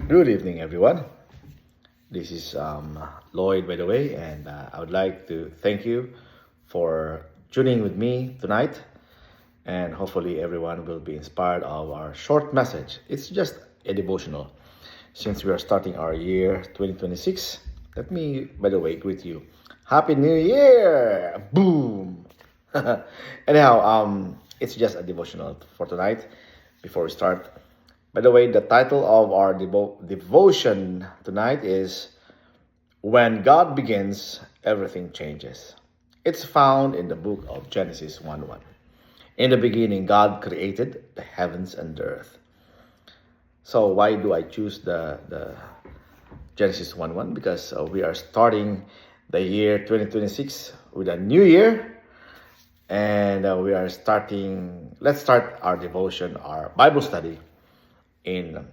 Good evening, everyone. This is Lloyd, by the way, and I would like to thank you for tuning with me tonight. And hopefully, everyone will be inspired of our short message. It's just a devotional. Since we are starting our year 2026, let me, by the way, greet you. Happy New Year! Boom! Anyhow, it's just a devotional for tonight before we start. By the way, the title of our devotion tonight is When God Begins, Everything Changes. It's found in the book of Genesis 1:1. In the beginning, God created the heavens and the earth. So why do I choose the Genesis 1:1? Because we are starting the year 2026 with a new year. And let's start our devotion, our Bible study in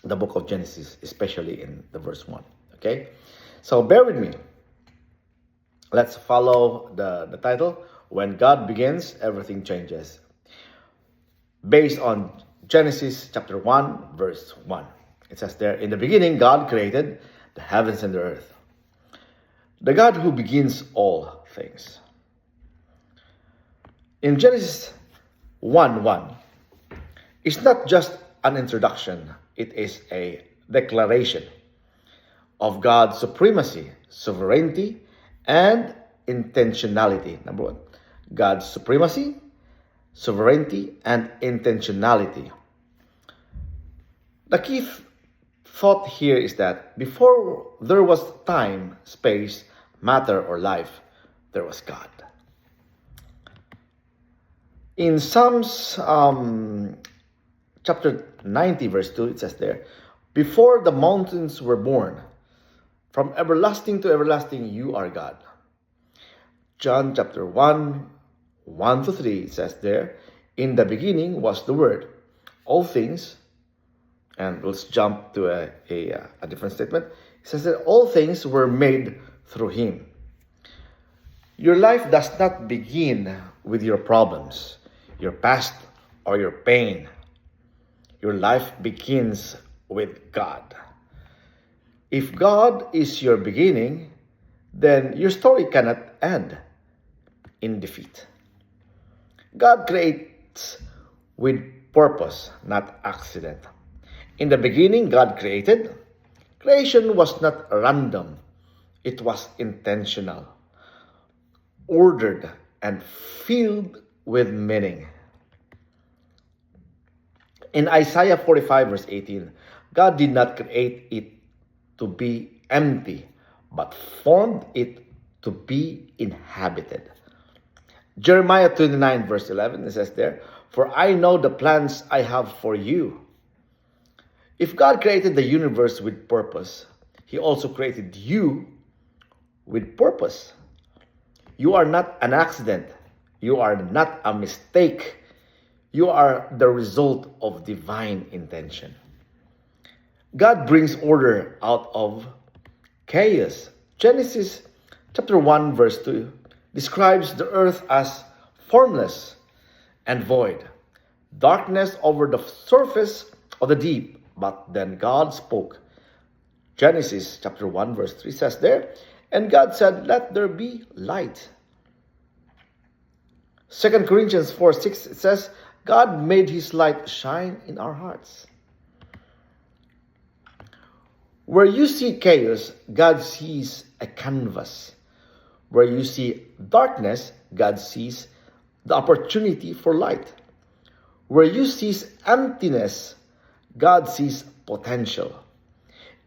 the book of Genesis, especially in the verse 1. Okay? So bear with me. Let's follow the title, When God Begins, Everything Changes. Based on Genesis chapter 1, verse 1. It says there, in the beginning, God created the heavens and the earth. The God who begins all things. In Genesis 1:1, it's not just an introduction, it is a declaration of God's supremacy, sovereignty, and intentionality. Number one, God's supremacy, sovereignty, and intentionality. The key thought here is that before there was time, space, matter, or life, there was God. In Psalms chapter 90, verse 2, it says there, before the mountains were born, from everlasting to everlasting, you are God. John chapter 1, 1 to 3, it says there, in the beginning was the Word. All things, and let's jump to a different statement. It says that all things were made through Him. Your life does not begin with your problems, your past, or your pain. Your life begins with God. If God is your beginning, then your story cannot end in defeat. God creates with purpose, not accident. In the beginning, God created. Creation was not random. It was intentional, ordered, and filled with meaning. In Isaiah 45 verse 18, God did not create it to be empty, but formed it to be inhabited. Jeremiah 29 verse 11, it says there, for I know the plans I have for you. If God created the universe with purpose, He also created you with purpose. You are not an accident. You are not a mistake. You are the result of divine intention. God brings order out of chaos. Genesis chapter 1 verse 2 describes the earth as formless and void. Darkness over the surface of the deep. But then God spoke. Genesis chapter 1 verse 3 says there, and God said, let there be light. 2 Corinthians 4:6 it says, God made His light shine in our hearts. Where you see chaos, God sees a canvas. Where you see darkness, God sees the opportunity for light. Where you see emptiness, God sees potential.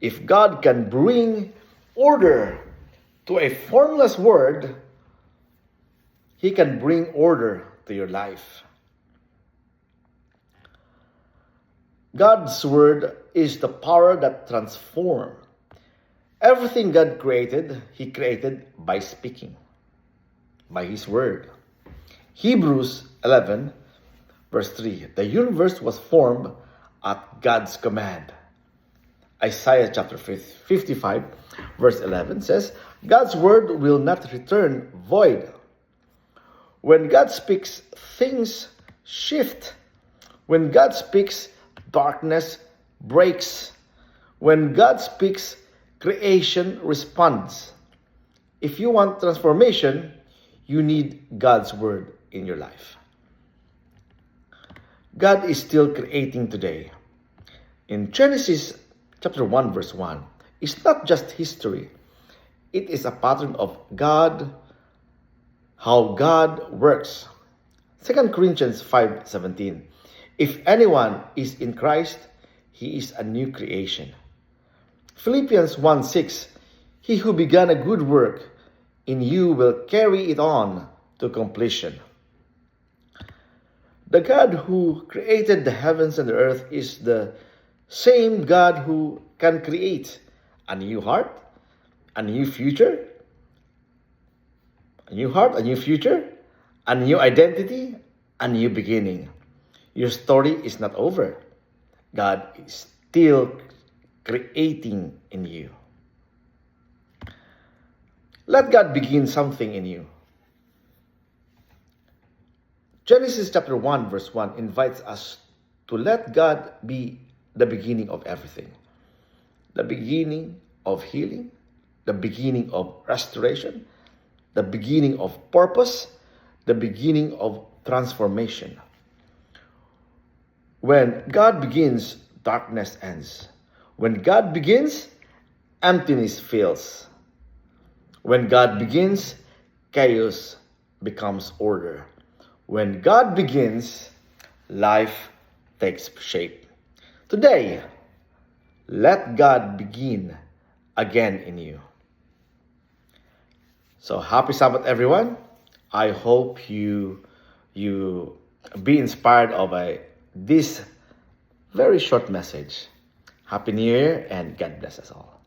If God can bring order to a formless world, He can bring order to your life. God's word is the power that transforms. Everything God created, He created by speaking, by His word. Hebrews 11, verse 3, the universe was formed at God's command. Isaiah chapter 55, verse 11 says, God's word will not return void. When God speaks, things shift. When God speaks, darkness breaks. When God speaks, creation responds. If you want transformation, you need God's word in your life. God is still creating today. In Genesis chapter 1 verse 1, it's not just history. It is a pattern of God, how God works. 2 Corinthians 5:17. If anyone is in Christ, he is a new creation. Philippians 1:6. He who began a good work in you will carry it on to completion. The God who created the heavens and the earth is the same God who can create a new heart, a new future, a new heart, a new future, a new identity, a new beginning. Your story is not over. God is still creating in you. Let God begin something in you. Genesis chapter 1 verse 1 invites us to let God be the beginning of everything. The beginning of healing, the beginning of restoration, the beginning of purpose, the beginning of transformation. When God begins, darkness ends. When God begins, emptiness fills. When God begins, chaos becomes order. When God begins, life takes shape. Today, let God begin again in you. So happy Sabbath, everyone. I hope you be inspired by this very short message. Happy New Year and God bless us all.